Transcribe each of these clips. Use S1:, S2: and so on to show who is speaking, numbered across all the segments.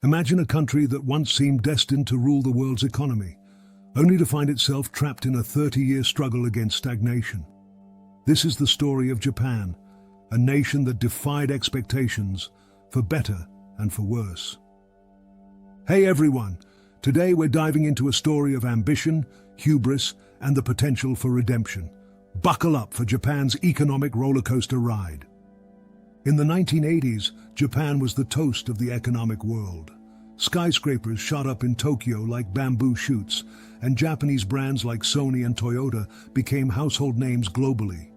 S1: Imagine a country that once seemed destined to rule the world's economy, only to find itself trapped in a 30-year struggle against stagnation. This is the story of Japan, a nation that defied expectations, for better and for worse. Hey everyone, today we're diving into a story of ambition, hubris, and the potential for redemption. Buckle up for Japan's economic rollercoaster ride. In the 1980s, Japan was the toast of the economic world. Skyscrapers shot up in Tokyo like bamboo shoots, and Japanese brands like Sony and Toyota became household names globally.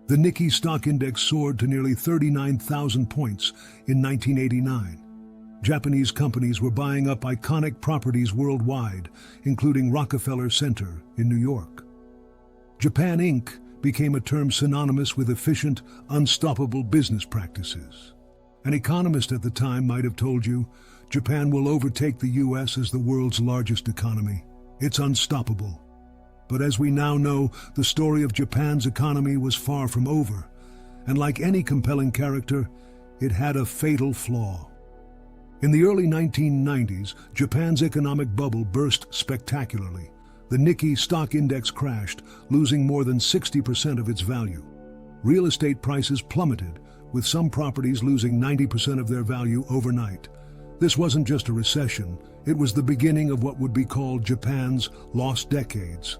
S1: The Nikkei stock index soared to nearly 39,000 points in 1989. Japanese companies were buying up iconic properties worldwide, including Rockefeller Center in New York. Japan Inc. became a term synonymous with efficient, unstoppable business practices. An economist at the time might have told you, Japan will overtake the US as the world's largest economy. It's unstoppable. But as we now know, the story of Japan's economy was far from over. And like any compelling character, it had a fatal flaw. In the early 1990s, Japan's economic bubble burst spectacularly. The Nikkei stock index crashed, losing more than 60% of its value. Real estate prices plummeted, with some properties losing 90% of their value overnight. This wasn't just a recession, it was the beginning of what would be called Japan's lost decades.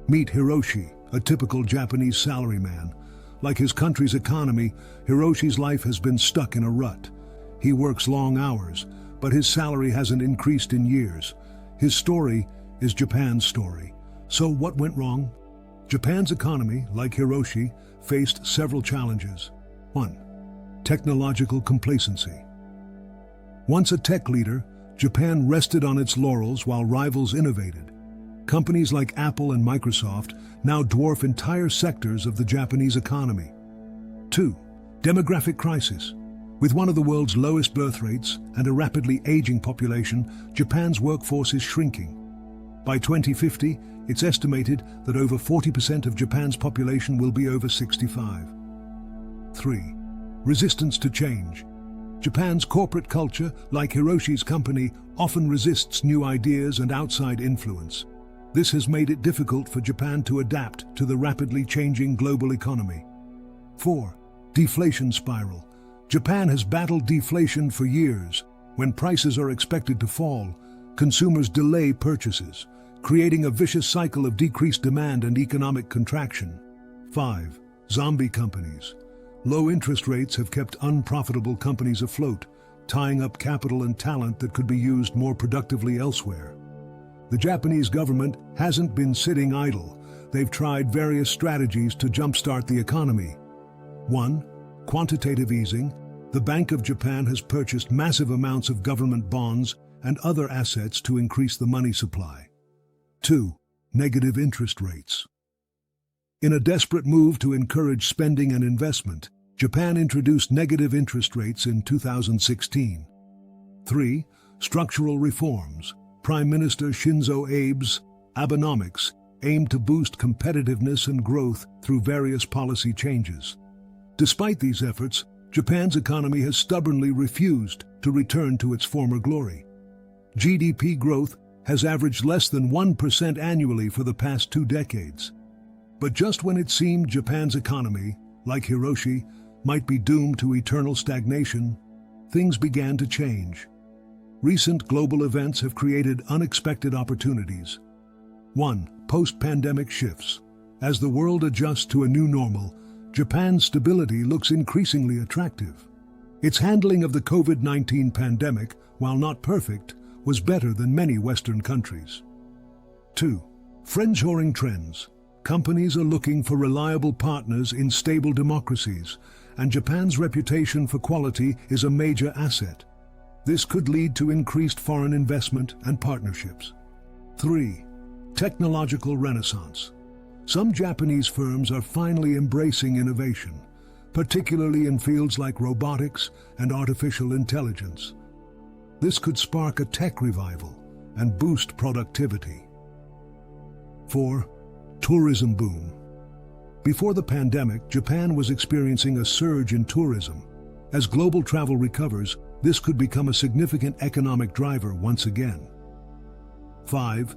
S1: Meet Hiroshi, a typical Japanese salaryman. Like his country's economy, Hiroshi's life has been stuck in a rut. He works long hours, but his salary hasn't increased in years. His story is Japan's story. So what went wrong? Japan's economy, like Hiroshi, faced several challenges. 1. Technological complacency. Once a tech leader, Japan rested on its laurels while rivals innovated. Companies like Apple and Microsoft now dwarf entire sectors of the Japanese economy. 2. Demographic crisis. With one of the world's lowest birth rates and a rapidly aging population, Japan's workforce is shrinking. By 2050, it's estimated that over 40% of Japan's population will be over 65. 3. Resistance to change. Japan's corporate culture, like Hiroshi's company, often resists new ideas and outside influence. This has made it difficult for Japan to adapt to the rapidly changing global economy. 4. Deflation spiral. Japan has battled deflation for years. When prices are expected to fall, consumers delay purchases, creating a vicious cycle of decreased demand and economic contraction. 5. Zombie companies. Low interest rates have kept unprofitable companies afloat, tying up capital and talent that could be used more productively elsewhere. The Japanese government hasn't been sitting idle. They've tried various strategies to jumpstart the economy. 1. Quantitative easing. The Bank of Japan has purchased massive amounts of government bonds and other assets to increase the money supply. 2. Negative interest rates. In a desperate move to encourage spending and investment, Japan introduced negative interest rates in 2016. 3. Structural reforms. Prime Minister Shinzo Abe's Abenomics aimed to boost competitiveness and growth through various policy changes. Despite these efforts, Japan's economy has stubbornly refused to return to its former glory. GDP growth has averaged less than 1% annually for the past 2 decades. But just when it seemed Japan's economy, like Hiroshi, might be doomed to eternal stagnation, things began to change. Recent global events have created unexpected opportunities. 1. Post-pandemic shifts. As the world adjusts to a new normal, Japan's stability looks increasingly attractive. Its handling of the COVID-19 pandemic, while not perfect, was better than many Western countries. 2. Friendshoring trends. Companies are looking for reliable partners in stable democracies, and Japan's reputation for quality is a major asset. This could lead to increased foreign investment and partnerships. 3. Technological renaissance. Some Japanese firms are finally embracing innovation, particularly in fields like robotics and artificial intelligence. This could spark a tech revival and boost productivity. 4. Tourism boom. Before the pandemic, Japan was experiencing a surge in tourism. As global travel recovers, This could become a significant economic driver once again. 5.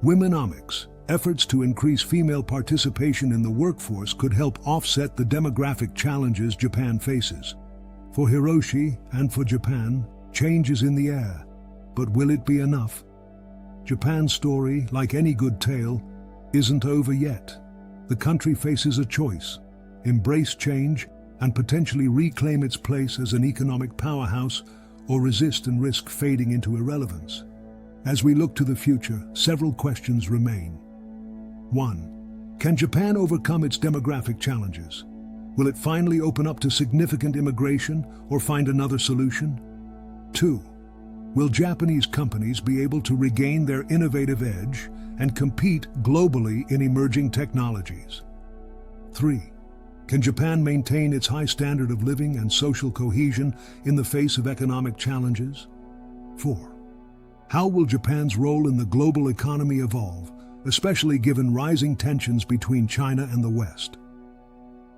S1: Womenomics. Efforts to increase female participation in the workforce could help offset the demographic challenges Japan faces. For Hiroshi and for Japan, change is in the air. But will it be enough? Japan's story, like any good tale, isn't over yet. The country faces a choice: embrace change and potentially reclaim its place as an economic powerhouse, or resist and risk fading into irrelevance. As we look to the future, several questions remain. 1. Can Japan overcome its demographic challenges? Will it finally open up to significant immigration or find another solution? 2. Will Japanese companies be able to regain their innovative edge and compete globally in emerging technologies? 3. Can Japan maintain its high standard of living and social cohesion in the face of economic challenges? 4. How will Japan's role in the global economy evolve, especially given rising tensions between China and the West?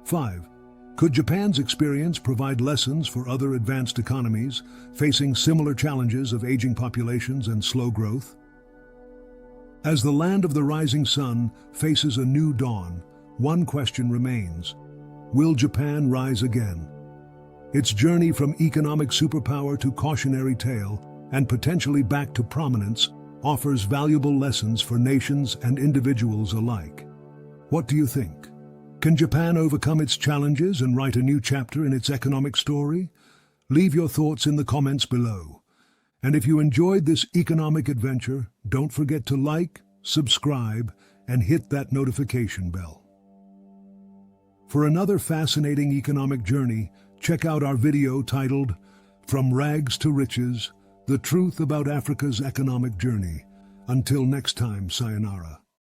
S1: 5. Could Japan's experience provide lessons for other advanced economies facing similar challenges of aging populations and slow growth? As the land of the rising sun faces a new dawn, one question remains: will Japan rise again? Its journey from economic superpower to cautionary tale, and potentially back to prominence, offers valuable lessons for nations and individuals alike. What do you think? Can Japan overcome its challenges and write a new chapter in its economic story? Leave your thoughts in the comments below. And if you enjoyed this economic adventure, don't forget to like, subscribe, and hit that notification bell. For another fascinating economic journey, check out our video titled "From Rags to Riches: The Truth About Africa's Economic Journey." Until next time, sayonara.